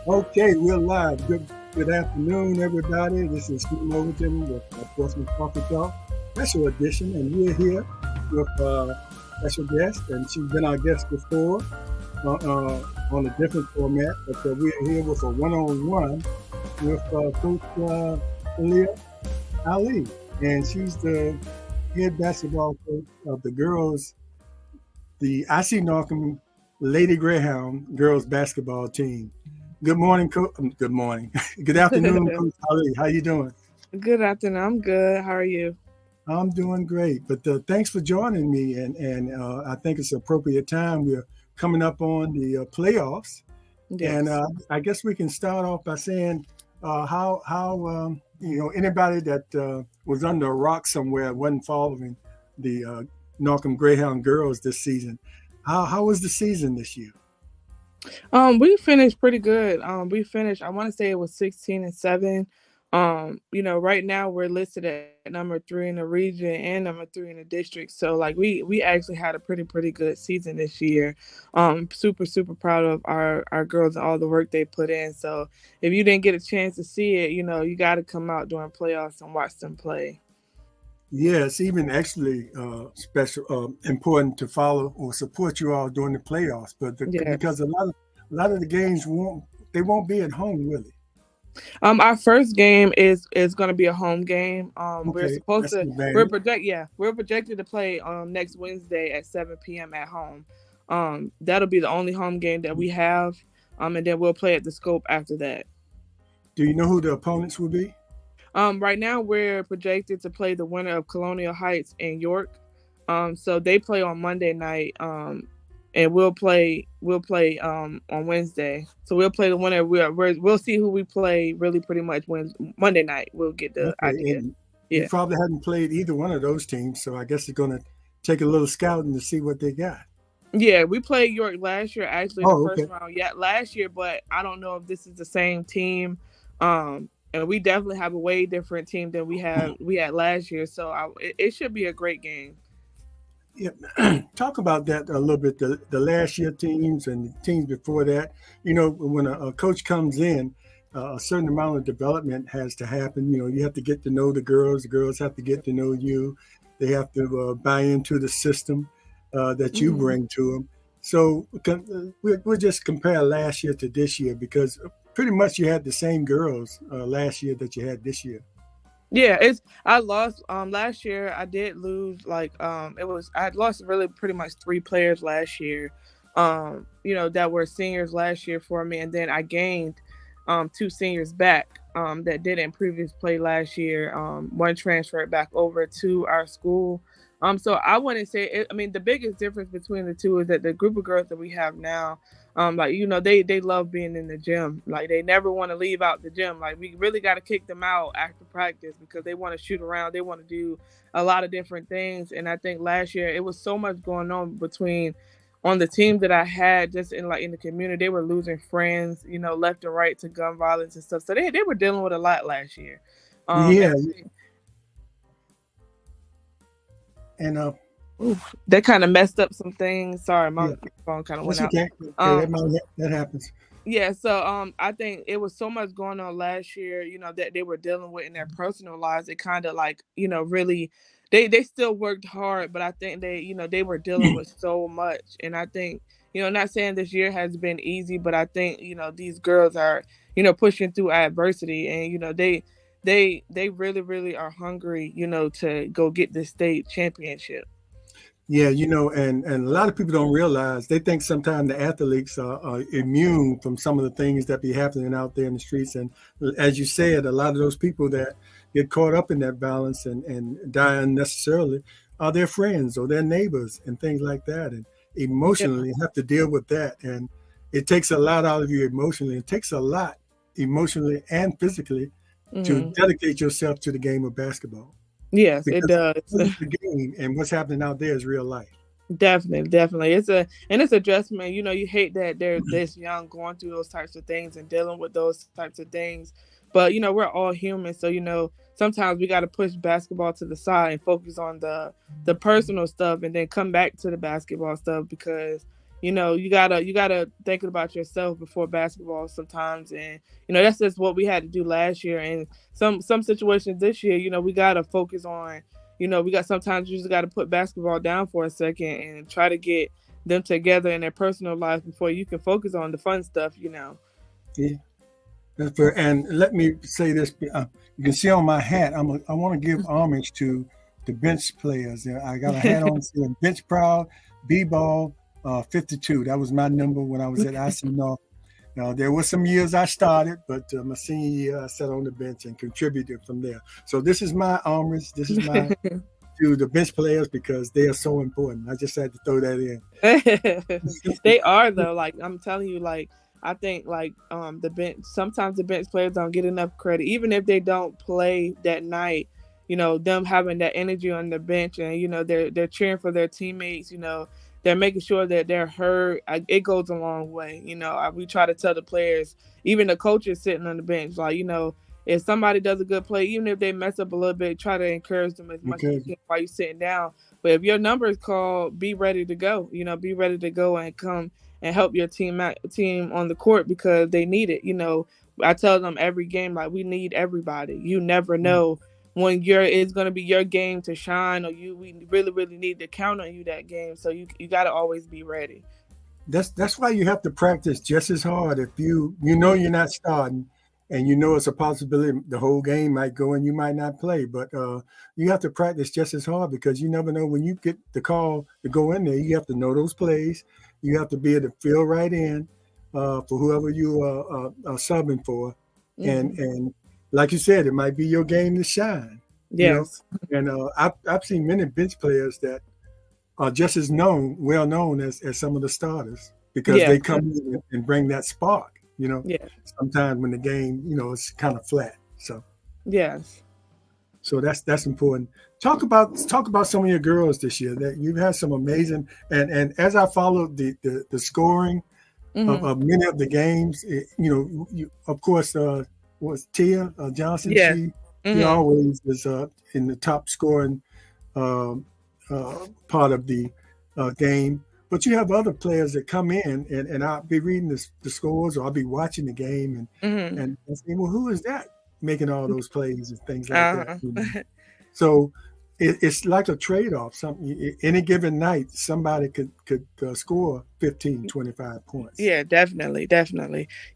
Okay, we're live. Good afternoon, everybody. This is Steve Overton with Portsmouth Coffee Talk, special edition, and we're here with special guest, and she's been our guest before on a different format, but we're here with a one-on-one with Coach Khalilah Ali, and she's the head basketball coach of the girls, the IC Norcom Lady Greyhound girls basketball team. Good morning, Coach. Good morning. Good afternoon, Coach Ali. How you doing? Good afternoon. I'm good. How are you? I'm doing great. But thanks for joining me, and I think it's an appropriate time. We're coming up on the playoffs, and Yes. I guess we can start off by saying how anybody that was under a rock somewhere wasn't following the Norcom Greyhound girls this season. How was the season this year? We finished pretty good. We finished. I want to say it was 16-7. Right now we're listed at number 3 in the region and number 3 in the district. So like we actually had a pretty good season this year. Super proud of our girls and all the work they put in. So if you didn't get a chance to see it, you got to come out during playoffs and watch them play. Yeah, it's even actually special, important to follow or support you all during the playoffs. But because Yes. a lot of the games won't be at home, really. Our first game is going to be a home game. We're Okay, supposed that's to an advantage. we're projected to play next Wednesday at 7 p.m. at home. That'll be the only home game that we have. And then we'll play at the Scope after that. Do you know who the opponents will be? Right now we're projected to play the winner of Colonial Heights and York. So they play on Monday night. And we'll play on Wednesday. So we'll play the winner. We'll see who we play really pretty much when Monday night. We'll get the Okay, idea. and you Yeah. probably hadn't played either one of those teams, so I guess you're going to take a little scouting to see what they got. Yeah, we played York last year, actually in the Oh, first okay. round. Yeah, last year, but I don't know if this is the same team. And we definitely have a way different team than we had last year. So it should be a great game. Yeah, talk about that a little bit. The last year teams and the teams before that. When a coach comes in, a certain amount of development has to happen. You have to get to know the girls. The girls have to get to know you. They have to buy into the system that you Mhm. bring to them. So we'll just compare last year to this year because pretty much you had the same girls last year that you had this year. Yeah, it's I lost last year. I did lose it was I had lost really pretty much 3 players last year. That were seniors last year for me, and then I gained 2 seniors back that didn't previous play last year. One transferred back over to our school. So I wouldn't say it, I mean the biggest difference between the two is that the group of girls that we have now, they love being in the gym. Like they never want to leave out the gym. Like we really got to kick them out after practice because they want to shoot around. They want to do a lot of different things. And I think last year it was so much going on between on the team that I had just in the community. They were losing friends, left and right to gun violence and stuff. So they were dealing with a lot last year. And Yeah, I think and that kind of messed up some things. Sorry, my yeah, phone kind of went that's out. okay. Okay, Um, that happens. Yeah, so I think it was so much going on last year, that they were dealing with in their personal lives. It kind of like, really they still worked hard, but I think they were dealing with so much. And I think, not saying this year has been easy, but I think, these girls are, pushing through adversity and they really are hungry, to go get this state championship. Yeah, and a lot of people don't realize they think sometimes the athletes are immune from some of the things that be happening out there in the streets. And as you said, a lot of those people that get caught up in that violence and die unnecessarily are their friends or their neighbors and things like that. And Yeah. emotionally have to deal with that. And it takes a lot out of you emotionally. It takes a lot emotionally and physically to Hmm. dedicate yourself to the game of basketball Yes, it because does. this is the game and what's happening out there is real life. Definitely. It's adjustment. You hate that they're this young going through those types of things and dealing with those types of things. But we're all human, so sometimes we got to push basketball to the side and focus on the personal stuff and then come back to the basketball stuff because You gotta think about yourself before basketball sometimes, and that's just what we had to do last year. And some situations this year, we gotta focus on. We got sometimes you just gotta put basketball down for a second and try to get them together in their personal life before you can focus on the fun stuff. Yeah. That's fair. And let me say this: you can see on my hat, I want to give homage to the bench players. I got a hat on saying "Bench Proud, B-Ball, 52." That was my number when I was at IC North. Now there were some years I started, but my senior year I sat on the bench and contributed from there. So this is my homage. This is my to the bench players because they are so important. I just had to throw that in. They are though. Like I'm telling you, like I think like the bench sometimes the bench players don't get enough credit, even if they don't play that night. Them having that energy on the bench, and they're cheering for their teammates. They're making sure that they're heard. It goes a long way. We try to tell the players, even the coaches sitting on the bench, like if somebody does a good play, even if they mess up a little bit, try to encourage them as much as you can while you're sitting down. But if your number is called, be ready to go. Be ready to go and come and help your team on the court because they need it. I tell them every game, like, we need everybody. You never know when it's going to be your game to shine, or we really really need to count on you that game. So you got to always be ready. That's why you have to practice just as hard. If you know you're not starting, and it's a possibility the whole game might go and you might not play, but you have to practice just as hard because you never know when you get the call to go in there. You have to know those plays. You have to be able to fill right in for whoever you are subbing for, and like you said, it might be your game to shine. Yes. And I've seen many bench players that are just as well known as some of the starters because they come in and bring that spark. Sometimes when the game, it's kind of flat. So yes. So that's important. Talk about some of your girls this year. That you've had some amazing and as I followed the scoring of many of the games, you of course was Tia Johnson. Yes. She always is in the top scoring part of the game. But you have other players that come in, and I'll be reading the scores, or I'll be watching the game, and saying, well, who is that making all those plays and things like that? So it's like a trade-off. Any given night, somebody could score 15, 25 points. Yeah, definitely.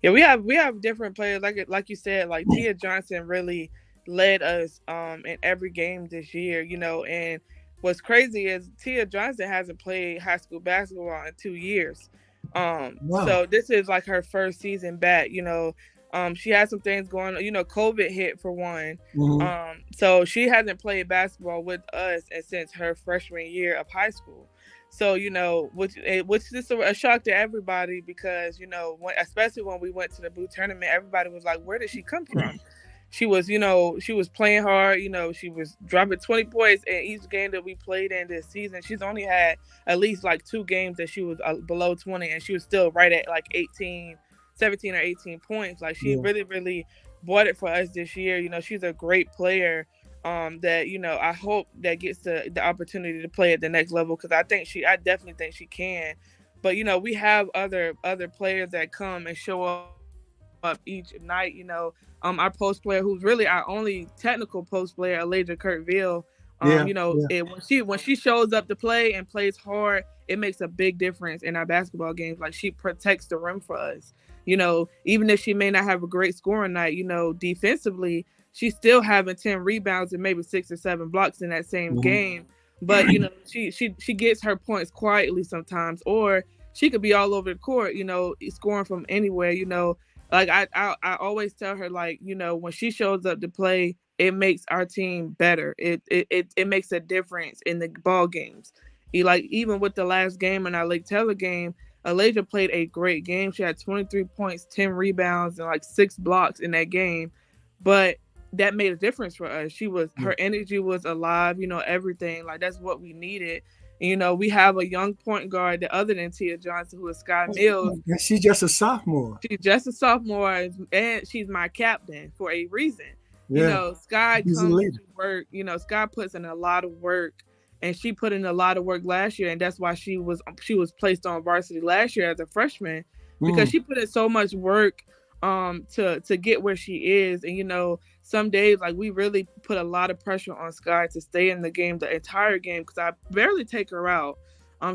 Yeah, we have different players. Like you said, like Tia Johnson really led us in every game this year. And what's crazy is Tia Johnson hasn't played high school basketball in 2 years. Wow. So this is like her first season back. She had some things going on. COVID hit for one. So she hasn't played basketball with us since her freshman year of high school. So, which is a shock to everybody because, especially when we went to the boot tournament, everybody was like, where did she come from? She was playing hard. She was dropping 20 points in each game that we played in this season. She's only had at least like 2 games that she was below 20, and she was still right at like 17 or 18 points. Like she really, really bought it for us this year. She's a great player that, I hope that gets the opportunity to play at the next level because I definitely think she can. But, we have other players that come and show up each night. Our post player, who's really our only technical post player, Elijah Kirkville. When she shows up to play and plays hard, it makes a big difference in our basketball games. Like she protects the rim for us. Even if she may not have a great scoring night, defensively, she's still having 10 rebounds and maybe 6 or 7 blocks in that same game. But she gets her points quietly sometimes, or she could be all over the court, scoring from anywhere. Like I always tell her, like, when she shows up to play, it makes our team better. It makes a difference in the ball games. Even with the last game in our Lake Taylor game, Elijah played a great game. She had 23 points, 10 rebounds, and like 6 blocks in that game. But that made a difference for us. Her energy was alive, everything. Like that's what we needed. We have a young point guard that other than Tia Johnson, who is Sky Mills. She's just a sophomore. She's just a sophomore, and she's my captain for a reason. Sky comes to work. Sky puts in a lot of work, and she put in a lot of work last year, and that's why she was placed on varsity last year as a freshman, because she put in so much work to get where she is. And some days, like, we really put a lot of pressure on Sky to stay in the game the entire game, because I barely take her out.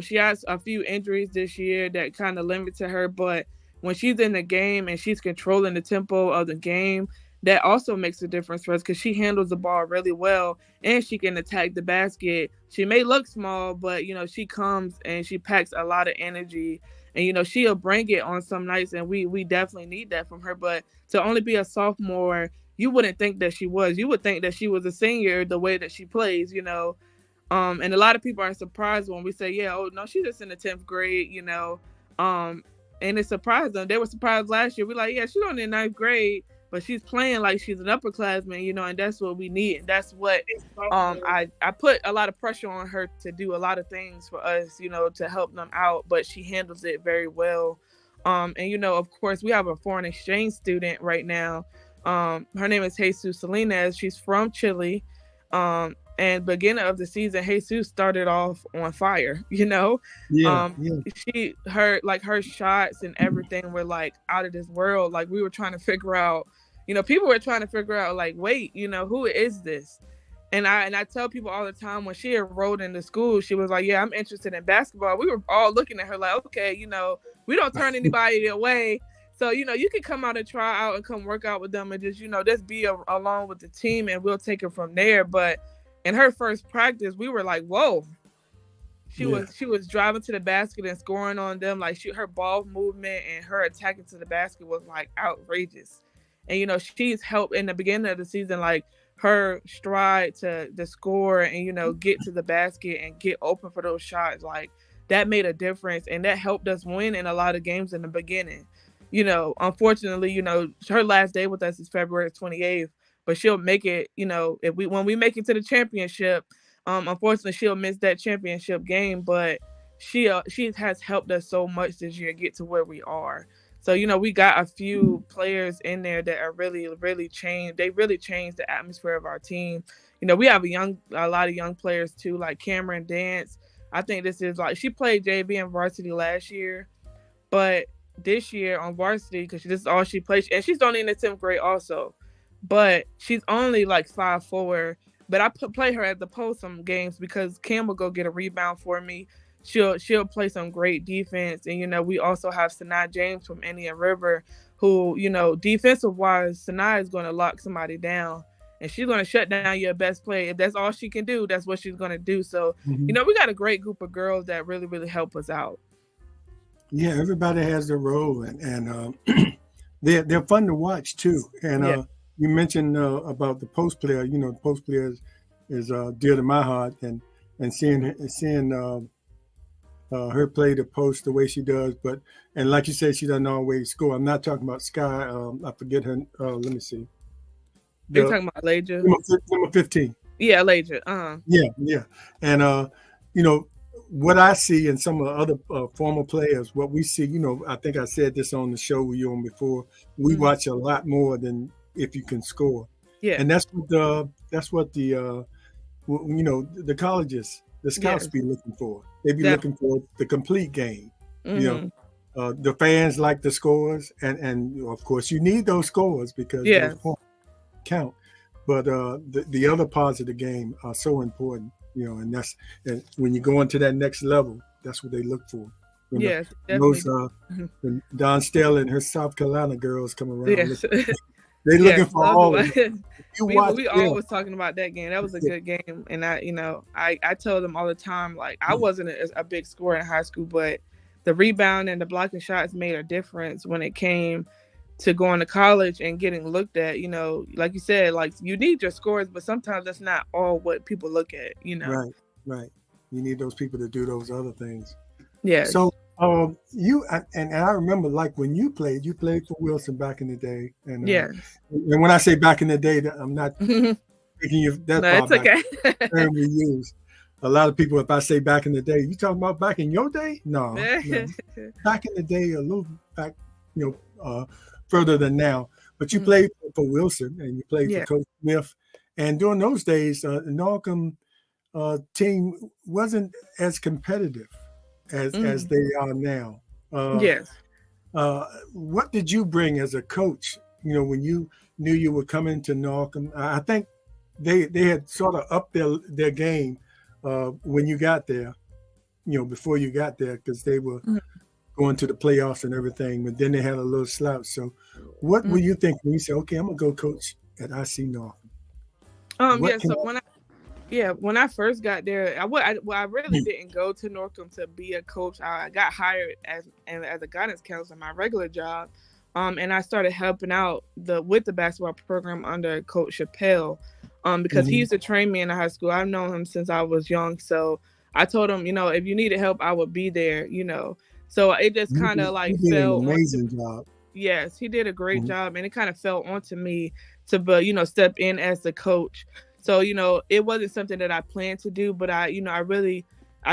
She has a few injuries this year that kind of limited her, but when she's in the game and she's controlling the tempo of the game, that also makes a difference for us, because she handles the ball really well and she can attack the basket. She may look small, but she comes and she packs a lot of energy, and she'll bring it on some nights, and we definitely need that from her. But to only be a sophomore, you wouldn't think that she was. You would think that she was a senior the way that she plays. And a lot of people are surprised when we say, yeah, oh no, she's just in the 10th grade. And it surprised them. They were surprised last year. We're like, yeah, she's only in 9th grade, but she's playing like she's an upperclassman, and that's what we need. And that's what I put a lot of pressure on her to do a lot of things for us, to help them out, but she handles it very well. And of course, we have a foreign exchange student right now. Her name is Jesus Salinas. She's from Chile. And beginning of the season, Jesus started off on fire. Her shots and everything were like out of this world. Like, we were trying to figure out, people were trying to figure out, like, wait, who is this? And I tell people all the time, when she enrolled into school, she was like, yeah, I'm interested in basketball. We were all looking at her like, okay, we don't turn anybody away. So, you can come out and try out and come work out with them and just be along with the team, and we'll take it from there. But in her first practice, we were like, whoa. She was driving to the basket and scoring on them. Like, her ball movement and her attacking to the basket was like outrageous. And she's helped in the beginning of the season, like, her stride to score and get to the basket and get open for those shots, like, that made a difference, and that helped us win in a lot of games in the beginning. Unfortunately, her last day with us is February 28th, but she'll make it, when we make it to the championship. Unfortunately, she'll miss that championship game, but she has helped us so much this year get to where we are. So, we got a few players in there that are really, really changed. They really changed the atmosphere of our team. We have a lot of young players too, like Cameron Dance. I think this is like, she played JV and varsity last year, but this year on varsity, because this is all she plays, and she's only in the 10th grade also, but she's only like 5'4". But I play her at the post some games because Cam will go get a rebound for me. She'll play some great defense, and we also have Sanaa James from Indian River, who defensive wise, Sanaa is going to lock somebody down, and she's going to shut down your best play. If that's all she can do, that's what she's going to do. So we got a great group of girls that really, really help us out. Yeah, everybody has their role, and they're fun to watch too. And you mentioned about the post player. The post player is dear to my heart, and seeing her play the post the way she does. And like you said, she doesn't always score. I'm not talking about Sky. I forget her. Let me see. You're talking about Elijah? Number 15. Yeah, Elijah. Yeah. And what I see in some of the other former players, what we see, I think I said this on the show we were on before. We watch a lot more than if you can score. Yeah. And that's what the colleges, the scouts be looking for. They be looking for the complete game. The fans like the scores, and of course you need those scores because those points count. But the other parts of the game are so important. And when you go into that next level, that's what they look for. Yes, when Don Stella and her South Carolina girls come around, they're looking for all of them. We always talking about that game. That was a good game, and I tell them all the time, like, I wasn't a big scorer in high school, but the rebound and the blocking shots made a difference when it came to going to college and getting looked at. Like you said, like, you need your scores, but sometimes that's not all what people look at. Right. You need those people to do those other things. Yeah. So you and I remember, like, when you played for Wilson back in the day. And and when I say back in the day, I'm not thinking you that far back. It's okay. Term we use. A lot of people, if I say back in the day, you talking about back in your day? No. Back in the day, a little back, further than now. But you played for Wilson, and you played for Coach Smith. And during those days, Norcom team wasn't as competitive as Mm-hmm. they are now. Uh, Yes. what did you bring as a coach? When you knew you were coming to Norcom, I think they had sort of upped their game when you got there. Before you got there, because they were going to the playoffs and everything, but then they had a little slouch. So, what Mm-hmm. were you thinking when you said, "Okay, I'm gonna go coach at IC Norcom"? What Yeah. can So when I first got there, I really didn't go to Norcom to be a coach. I got hired as a guidance counselor, my regular job, and I started helping out with the basketball program under Coach Chappelle, because he mm-hmm. used to train me in the high school. I've known him since I was young, so I told him, if you needed help, I would be there. So it just kind of You like did an fell onto. amazing job. Yes, he did a great Mm-hmm. job, and it kind of fell onto me to, step in as the coach. So it wasn't something that I planned to do, but I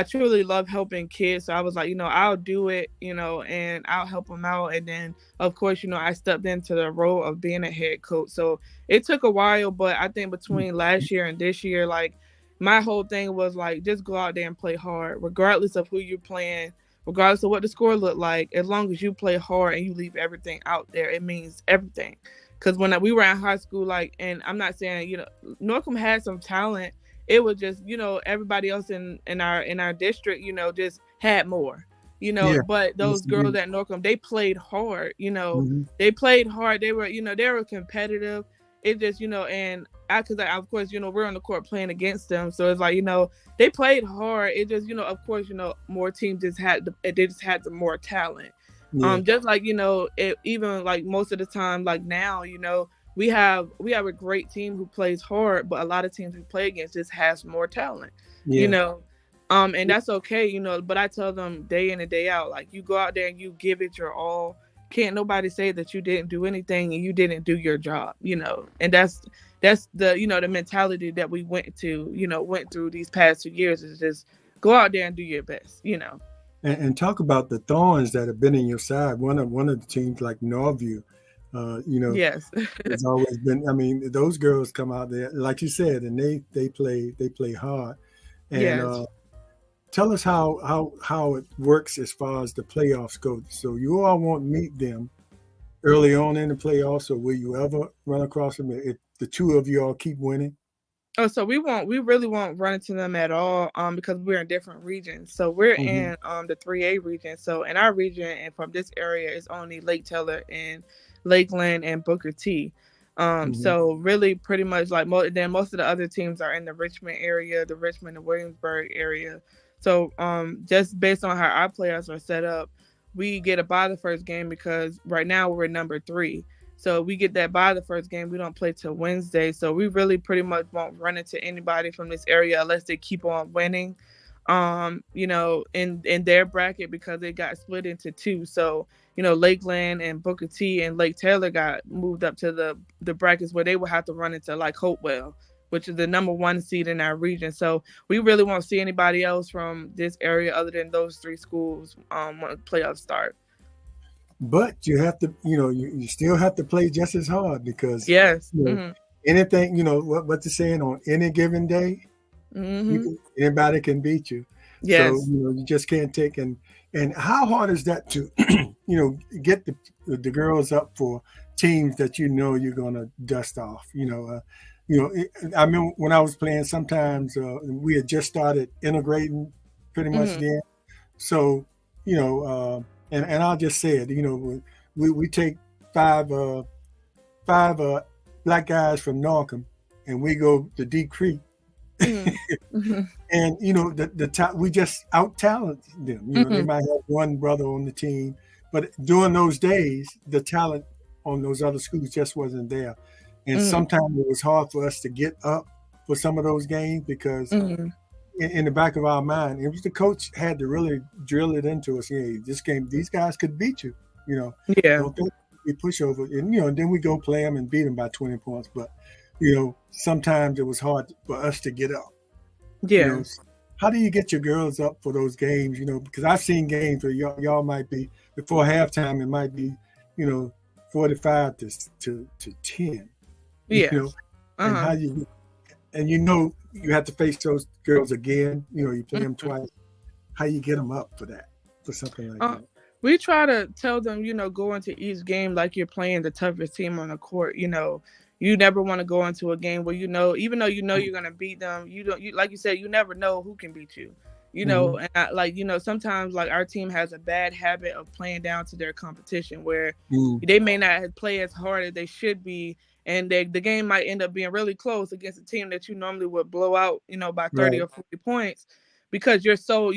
truly love helping kids. So I was like, I'll do it, and I'll help them out. And then, of course, I stepped into the role of being a head coach. So it took a while, but I think between last year and this year, like my whole thing was like, just go out there and play hard, regardless of who you're playing, regardless of what the score looked like. As long as you play hard and you leave everything out there, it means everything. Because when we were in high school, like, and I'm not saying, Norcom had some talent. It was just, everybody else in our district, just had more. Yeah, But yes, those girls indeed. at Norcom, they played hard. Mm-hmm. They played hard. They were competitive. It just, and because of course, we're on the court playing against them, so it's like, they played hard. It just, of course, more teams they just had the more talent. Yeah, Just like, even like most of the time, like now, we have a great team who plays hard, but a lot of teams we play against just has more talent, you yeah. know. And that's okay, but I tell them day in and day out, like, you go out there and you give it your all. Can't nobody say that you didn't do anything and you didn't do your job. And that's the mentality that we went through these past 2 years, is just go out there and do your best. And talk about the thorns that have been in your side. One of the teams like Norview, uh, you know, Yes. has always been. I mean, those girls come out there, like you said, and they play hard. And Yes. tell us how it works as far as the playoffs go. So you all won't meet them early on in the playoffs, or will you ever run across them if the two of you all keep winning? Oh, so we really won't run into them at all, because we're in different regions. So we're Mm-hmm. in the 3A region. So in our region and from this area is only Lake Taylor and Lakeland and Booker T. Mm-hmm. So really pretty much like most of the other teams are in the Richmond area, the Richmond and Williamsburg area. So just based on how our players are set up, we get a bye the first game because right now we're number 3. So we get that by the first game. We don't play till Wednesday. So we really pretty much won't run into anybody from this area unless they keep on winning. In their bracket, because they got split into two. So, Lakeland and Booker T and Lake Taylor got moved up to the brackets where they will have to run into like Hopewell, which is the number 1 seed in our region. So we really won't see anybody else from this area other than those 3 schools when playoffs start. But you have to, you still have to play just as hard because, Yes. you know, Mm-hmm. anything, what they're saying on any given day, Mm-hmm. anybody can beat you. So, Yes. you just can't take and how hard is that to, get the girls up for teams that you're gonna dust off. I mean, when I was playing, sometimes we had just started integrating pretty much Mm-hmm. then. So, and I'll just say it, we take five five black guys from Norcom, and we go to Deep Creek, Mm-hmm. and we just out talent them. They Mm-hmm. might have one brother on the team, but during those days, the talent on those other schools just wasn't there, and Mm-hmm. sometimes it was hard for us to get up for some of those games because Mm-hmm. in the back of our mind, it was the coach had to really drill it into us. Hey, this game, these guys could beat you. Yeah. Don't think we push over, and then we go play them and beat them by 20 points. But sometimes it was hard for us to get up. You know, Yes. how do you get your girls up for those games? Because I've seen games where y'all might be before halftime. It might be 45 to 10. You know, Yes. and Uh-huh. how you and you have to face those girls again. You play them Mhm. twice. How you get them up for that, for something like Uh, that? we try to tell them, go into each game like you're playing the toughest team on the court. You never want to go into a game where even though you're gonna beat them, you don't. You like you said, you never know who can beat you. Mm-hmm. And sometimes like our team has a bad habit of playing down to their competition where Mm. they may not play as hard as they should be, and the game might end up being really close against a team that you normally would blow out, by 30 Right. or 40 points because you're so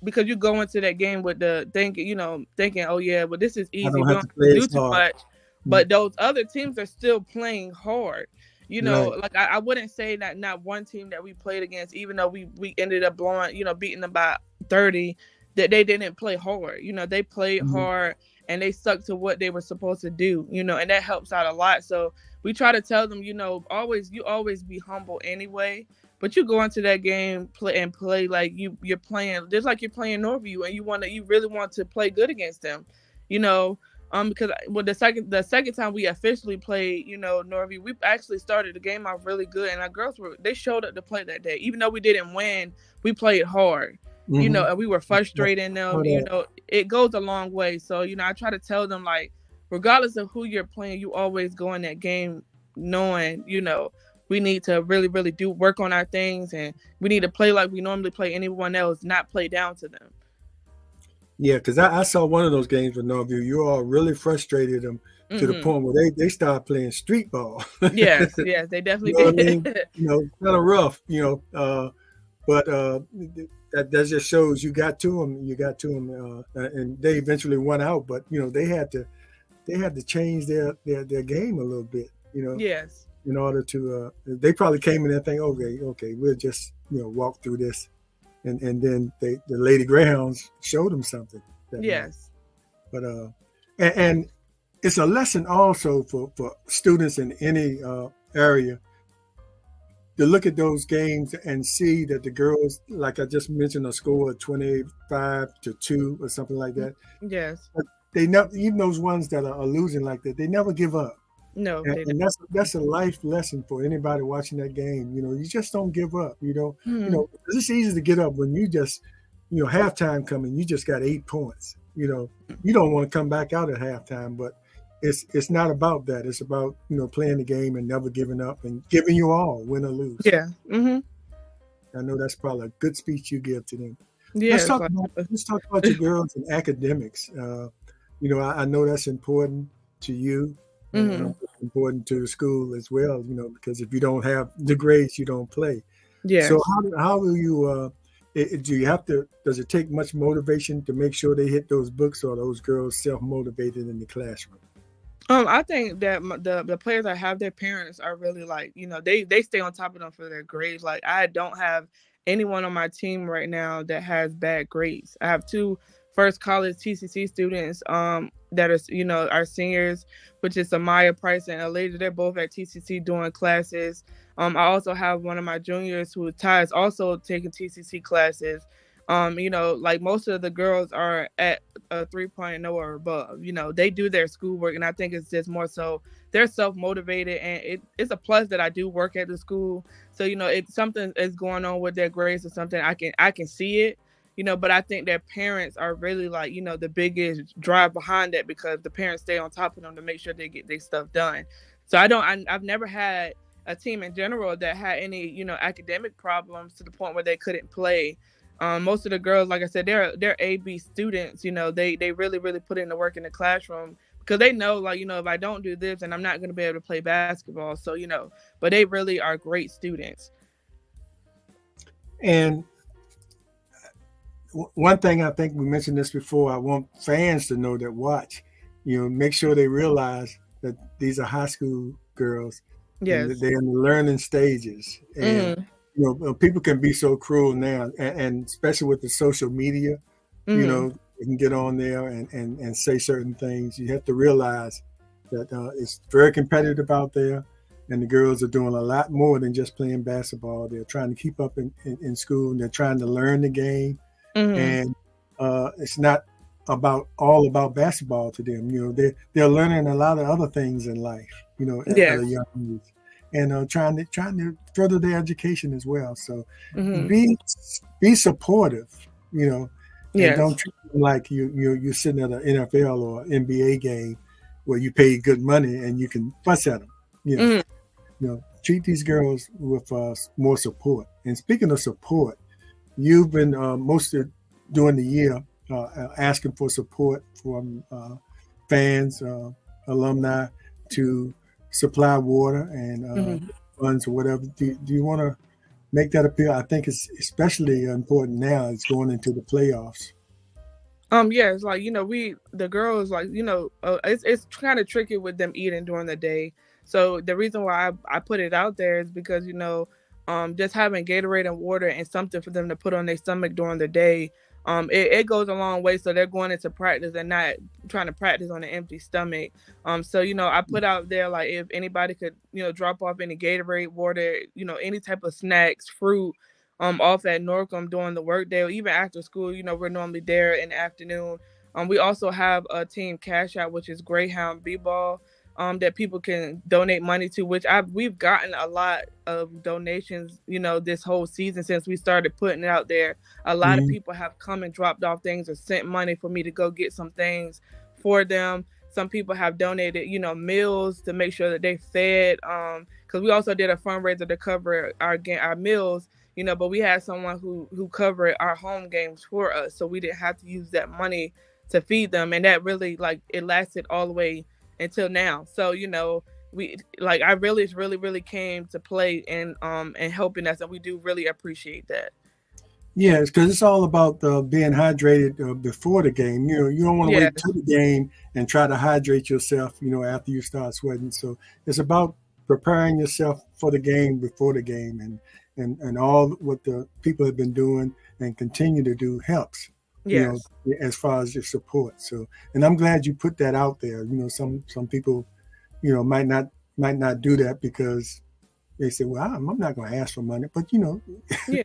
because you go into that game with the thinking, oh yeah, well this is I easy. don't We have don't to have to play do as too hard. much. Mm. But those other teams are still playing hard. Right. Like I wouldn't say that not one team that we played against, even though we ended up blowing, beating them by 30, that they didn't play hard. They played Mm-hmm. hard and they stuck to what they were supposed to do, and that helps out a lot. So we try to tell them, always be humble anyway. But you go into that game play like you're playing just like you're playing Northview, and you really want to play good against them, you know. Because the second time we officially played, Norview, we actually started the game off really good, and our girls they showed up to play that day, even though we didn't win. We played hard, Mm-hmm. and we were I frustrating saw them. that. It goes a long way. So I try to tell them like, regardless of who you're playing, you always go in that game knowing, we need to really, really do work on our things, and we need to play like we normally play anyone else, not play down to them. Yeah, because I saw one of those games with Norview. You all really frustrated them to the Hmm. point where they started playing street ball. Yes, yes, they You definitely know what I did. mean? Kind of rough. But that just shows you got to them. You got to them, and they eventually won out. But they had to change their game a little bit. Yes. In order to they probably came in there thinking, okay, we'll just walk through this, and then the Lady Greyhounds showed them something that night. Yes. But and it's a lesson also for students in any area to look at those games and see that the girls, like I just mentioned, a score of 25-2 or something like that. Yes. But they never, even those ones that are losing like that, they never give up. No, And, they and that's a life lesson for anybody watching that game. You just don't give up. don't. It's easy to get up when you just, halftime coming, you just got 8 points. You don't want to come back out at halftime, but it's not about that. It's about playing the game and never giving up and giving you all, win or lose. Yeah. Mm-hmm. I know that's probably a good speech you give to them. Let's Yeah. It's talk like, about let's talk about your girls and academics. I know that's important to you, and mm-hmm. important to the school as well. Because if you don't have the grades, you don't play. So Yes. how do you? Do you have to? Does it take much motivation to make sure they hit those books, or those girls self motivated in the classroom? I think that the players that have their parents are really like, they stay on top of them for their grades. Like I don't have anyone on my team right now that has bad grades. I have two first college TCC students that are are seniors, which is Amaya Price and Elijah. They're both at TCC doing classes. I also have one of my juniors who Ty is also taking TCC classes. Like most of the girls are at a 3.0 or above. They do their schoolwork, and I think it's just more so they're self-motivated, and it's a plus that I do work at the school. So if something is going on with their grades or something, I can see it. But I think their parents are really like the biggest drive behind that, because the parents stay on top of them to make sure they get their stuff done. So I've never had a team in general that had any academic problems to the point where they couldn't play. Most of the girls, like I said, they're AB students. They really, really put in the work in the classroom, because they know, like, if I don't do this, then I'm not going to be able to play basketball. So but they really are great students. And one thing, I think we mentioned this before, I want fans to know that watch, make sure they realize that these are high school girls and that Yes. they're in the learning stages. And, Mhm. people can be so cruel now, and especially with the social media, Mhm. you can get on there and say certain things. You have to realize that it's very competitive out there, and the girls are doing a lot more than just playing basketball. They're trying to keep up in school, and they're trying to learn the game. Mhm. And it's not all about basketball to them. They're learning a lot of other things in life. At a Yes. young age, and trying to further their education as well. So Mm-hmm. be supportive, and don't Yes. treat them like you're sitting at an NFL or NBA game where you pay good money and you can fuss at them. You know, Mm-hmm. treat these girls with more support. And speaking of support, you've been most of during the year asking for support from fans, alumni, to supply water and Mm-hmm. funds or whatever. Do you want to make that appeal? I think it's especially important now. It's going into the playoffs. Yeah, it's like we the girls like it's kind of tricky with them eating during the day. So the reason why I put it out there is because just having Gatorade and water and something for them to put on their stomach during the day, it goes a long way. So they're going into practice and not trying to practice on an empty stomach. So I put out there like if anybody could drop off any Gatorade, water, any type of snacks, fruit off at Norcom during the workday or even after school. We're normally there in the afternoon. We also have a team cash out, which is Greyhound B-ball, that people can donate money to, which we've gotten a lot of donations, this whole season since we started putting it out there. A lot of Mhm. people have come and dropped off things or sent money for me to go get some things for them. Some people have donated, meals to make sure that they fed. Because we also did a fundraiser to cover our meals, but we had someone who covered our home games for us, so we didn't have to use that money to feed them, and that really like it lasted all the way until now. So we like I really came to play and helping us, and we do really appreciate that. Yeah, because it's all about being hydrated before the game. You don't want to wait Yes, till the game and try to hydrate yourself, after you start sweating. So it's about preparing yourself for the game before the game, and all what the people have been doing and continue to do helps, yes, as far as your support. So, and I'm glad you put that out there. Some people, might not do that because they say, well, I'm not going to ask for money, but yeah.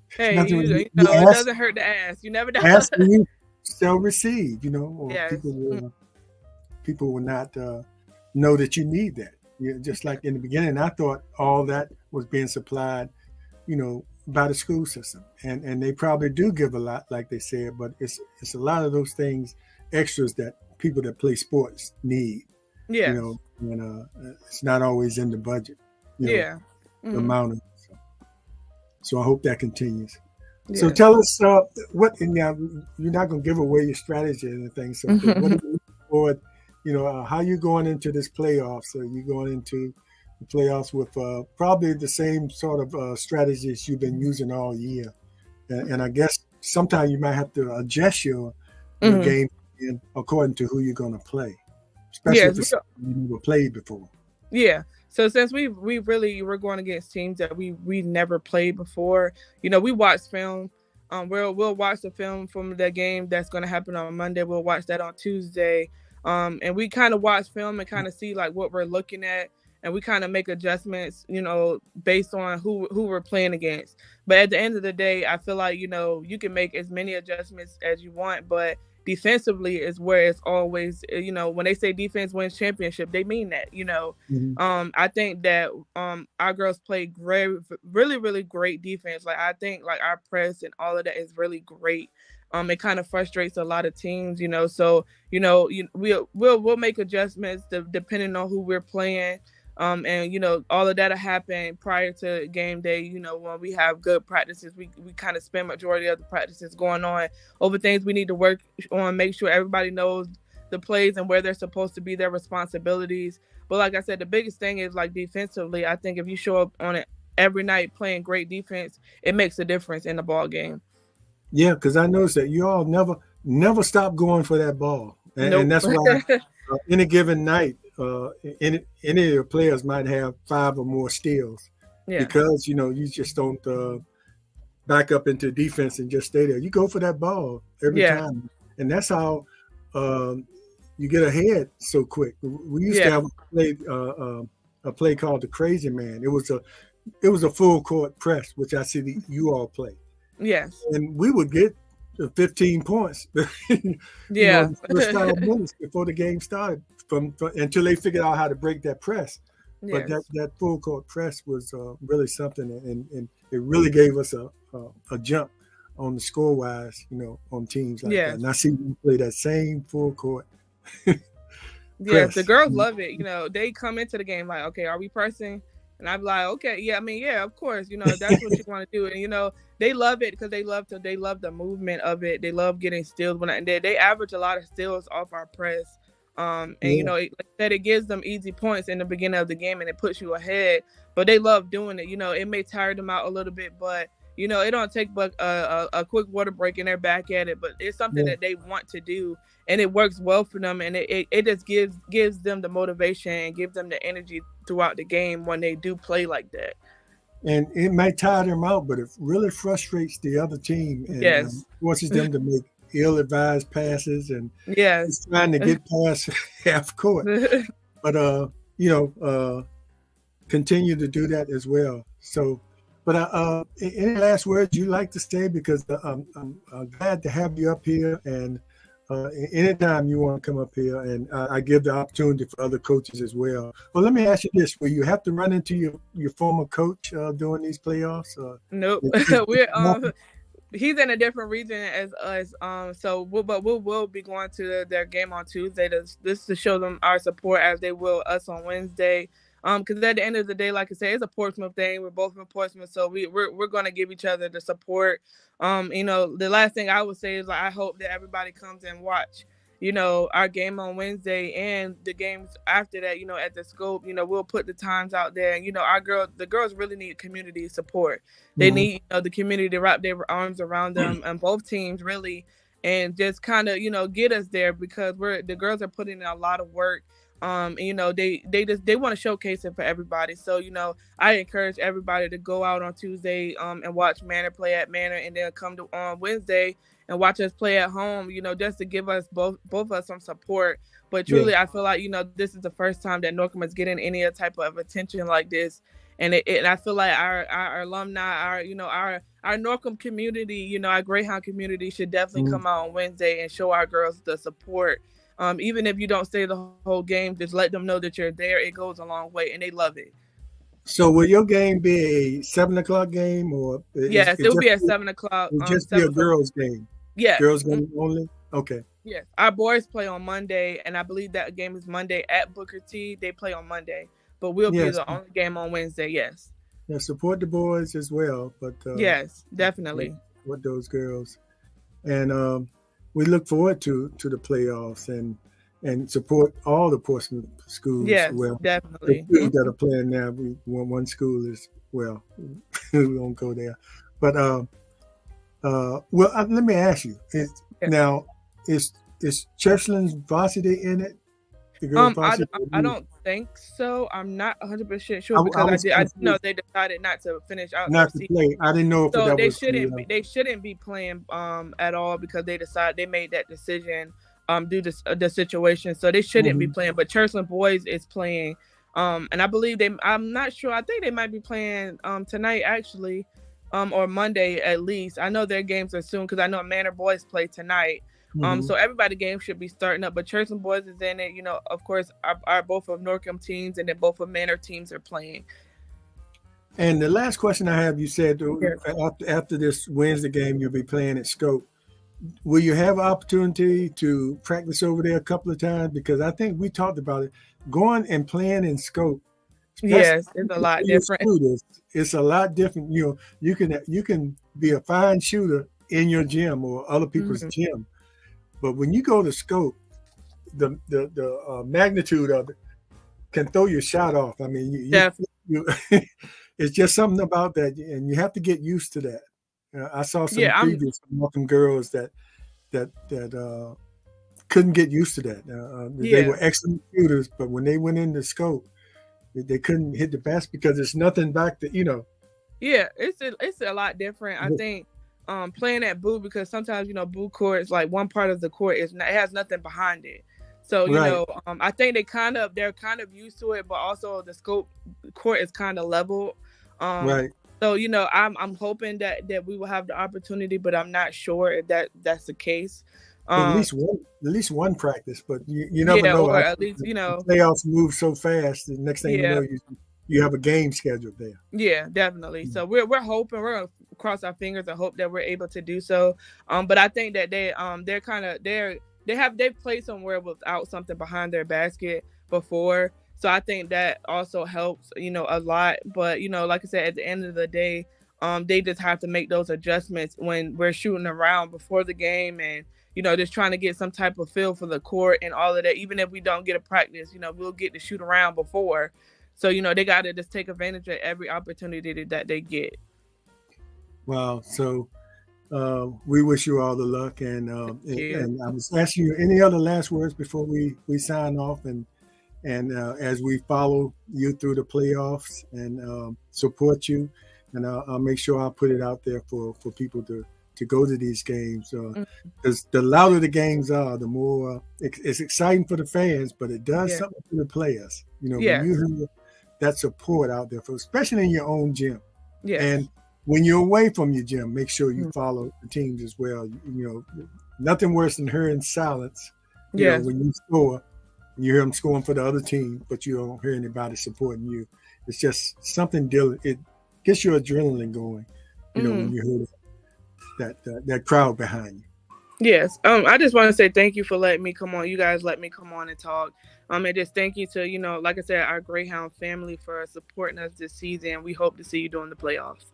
Hey, nothing. You it ask doesn't hurt to ask. You never know. ask and you shall receive, or Yes. people will not know that you need that. Just like in the beginning, I thought all that was being supplied, by the school system, and they probably do give a lot, like they said, but it's a lot of those things, extras that people that play sports need, Yes. and it's not always in the budget, Yeah. the Hmm. amount of. So I hope that continues. So Yes. tell us what. And now you're not going to give away your strategy and anything. So, but what are you looking forward? How you going into this playoffs? So you going into the playoffs with probably the same sort of strategies you've been using all year, and I guess sometimes you might have to adjust your Hmm. game according to who you're going to play, especially Yes. if it's something you never played before. Yeah. So since we're going against teams that we never played before, we watch film. We'll watch the film from the game that's going to happen on Monday. We'll watch that on Tuesday. And we kind of watch film and kind of see like what we're looking at, and we kind of make adjustments, based on who we're playing against. But at the end of the day, I feel like you can make as many adjustments as you want, but defensively is where it's always, when they say defense wins championship, they mean that. Mhm. I think that our girls play great, really really great defense. Like I think like our press and all of that is really great. It kind of frustrates a lot of teams, so we'll make adjustments depending on who we're playing. And all of that'll happen prior to game day. When we have good practices, we kind of spend majority of the practices going on over things we need to work on, make sure everybody knows the plays and where they're supposed to be, their responsibilities. But like I said, the biggest thing is like defensively. I think if you show up on it every night playing great defense, it makes a difference in the ball game. Yeah, because I noticed that you all never stop going for that ball, and Nope. that's why any given night, any of your players might have 5 or more steals Yes. because you just don't back up into defense and just stay there. You go for that ball every Yes. time, and that's how um, you get ahead so quick. We used to Yes. have a play called the Crazy Man. It was a full court press, which I see you all play, Yes. and we would get 15 points, in Yeah. the first 5 minutes before the game started, from until they figured out how to break that press. But Yes. that full court press was really something, and it really gave us a jump on the score wise, on teams like that. Yes. And I see you play that same full court Yes, the press. girls love it. They come into the game like, okay, are we pressing? And I'm like, okay, yeah, I mean, yeah, of course, that's what you want to do. And they love it because they love the movement of it. They love getting steals and they average a lot of steals off our press. And Yeah, like I said, it gives them easy points in the beginning of the game and it puts you ahead. But they love doing it. It may tire them out a little bit, but it don't take but a quick water break and they're back at it. But it's something yeah. that they want to do and it works well for them, and it just gives them the motivation and gives them the energy throughout the game when they do play like that. And it might tire them out, but it really frustrates the other team and Yes. forces them to make ill-advised passes and Yes. just trying to get past half court. But you know, continue to do that as well. So, but any last words you like to say? Because I'm glad to have you up here, and anytime you want to come up here, and I give the opportunity for other coaches as well. Well, let me ask you this: will you have to run into your former coach during these playoffs? Nope. We're he's in a different region as us. So we'll be going to their game on Tuesday. This to show them our support as they will us on Wednesday. Because at the end of the day, like I said, it's a Portsmouth thing. We're both from Portsmouth, so we're gonna give each other the support. The last thing I would say is like I hope that everybody comes and watch. Our game on Wednesday and the games after that. At the scope. We'll put the times out there. And the girls really need community support. They Mhm. need the community to wrap their arms around them, and both teams really, and just kind of get us there because the girls are putting in a lot of work. They want to showcase it for everybody. So I encourage everybody to go out on Tuesday and watch Manor play at Manor, and then come to on Wednesday and watch us play at home. Just to give us both of us some support. But Yeah. truly, I feel like this is the first time that Norcom is getting any type of attention like this. And I feel like our alumni, our Norcom community, our Greyhound community should definitely Mhm. come out on Wednesday and show our girls the support. Even if you don't stay the whole game, just let them know that you're there. It goes a long way, and they love it. So will your game be a 7 o'clock game, or Yes, it will be at 7 o'clock. it just be a 7 o'clock. girls game? Yes. Girls game only. Okay. Yes. Our boys play on Monday, and I believe that game is Monday at Booker T. They play on Monday, but we'll be Yes. the only game on Wednesday. Yes. Yeah. Support the boys as well, but Yes, definitely. support those girls, and we look forward to the playoffs and support all the Portsmouth schools. Yes, Well, the definitely. schools that are playing now, we one school is well, we won't go there, but well, let me ask you: Yes. now is Churchland's varsity in it? The girls' varsity? I don't think so. I'm not 100% I, sure I because was I did know confused they decided not to finish out their not to season. play. I didn't know if So that they was shouldn't be playing at all because they made that decision due to the situation. So they shouldn't be Mhm. playing. But Churchland boys is playing. And I believe I'm not sure. I think they might be playing tonight actually, or Monday at least. I know their games are soon because I know Manor boys play tonight. Mhm. So everybody game should be starting up, but Churchland boys is in it. Of course, our both of Norcom teams and then both of Manor teams are playing. And the last question I have, you said Yes. after this Wednesday game, you'll be playing at Scope. Will you have an opportunity to practice over there a couple of times? Because I think we talked about it. Going and playing in Scope, especially Yes, it's a lot for your different. shooters, it's a lot different. You can be a fine shooter in your gym or other people's Mhm. gym, but when you go to Scope, the magnitude of it can throw your shot off. I mean, Definitely. you it's just something about that, and you have to get used to that. I saw some Yeah, previous Malcolm girls that couldn't get used to that. They yeah. were excellent shooters, but when they went into Scope, they couldn't hit the basket because there's nothing back to Yeah, it's a lot different. I think playing at Boo because sometimes Boo court is like one part of the court it has nothing behind it. So right, I think they're kind of used to it, but also the scope court is kind of level. Um, right. so I'm hoping that we will have the opportunity, but I'm not sure if that's the case. At least one practice, but you never Yeah, know. or at least, The playoffs move so fast. The next thing you know, yeah, you have a game scheduled there. yeah, definitely. So we're hoping, we're gonna cross our fingers and hope that we're able to do so. But I think that they're kind of they've played somewhere without something behind their basket before. So I think that also helps, a lot. But like I said, at the end of the day, they just have to make those adjustments when we're shooting around before the game, and just trying to get some type of feel for the court and all of that. Even if we don't get a practice, we'll get to shoot around before. So, they got to just take advantage of every opportunity that they get. Wow. So we wish you all the luck. And I was asking you any other last words before we sign off, and as we follow you through the playoffs and support you. And I'll make sure I'll put it out there for people to go to these games. Because the louder the games are, the more it's exciting for the fans, but it does something for the players. When you hear that support out there, especially in your own gym. Yes. And when you're away from your gym, make sure you follow the teams as well. Nothing worse than hearing silence. When you score, you hear them scoring for the other team, but you don't hear anybody supporting you. It's just something it gets your adrenaline going, when you hear that crowd behind you. Yes. I just want to say thank you for letting me come on. You guys let me come on and talk. And just thank you to, like I said, our Greyhound family for supporting us this season. We hope to see you during the playoffs.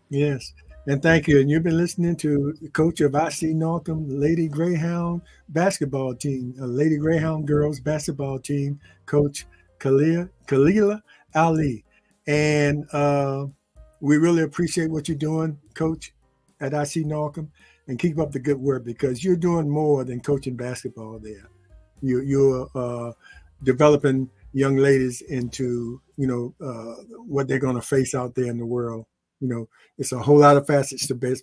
Yes. And thank you. And you've been listening to the coach of IC Norcom Lady Greyhound basketball team, Lady Greyhound girls basketball team, Coach Khalilah Ali. And we really appreciate what you're doing, Coach, at IC Norcom, and keep up the good work, because you're doing more than coaching basketball there. You're developing young ladies into, what they're going to face out there in the world. It's a whole lot of facets to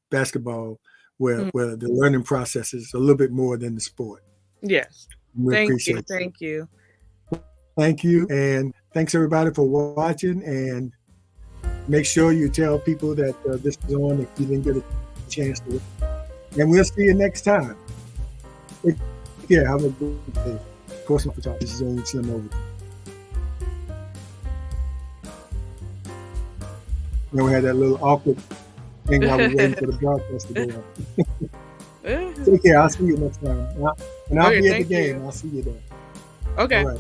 basketball where the learning process is a little bit more than the sport. Yes. Thank you. Thank you. And thanks everybody for watching, and make sure you tell people that this is on if you didn't get a chance to. And we'll see you next time. Have a good day. Of course, this is only Slim Over. Then we had that little awkward thing while we were waiting for the broadcast to go on. Take care. I'll see you next time. And I'll be at the game. I'll see you there. Okay. All right.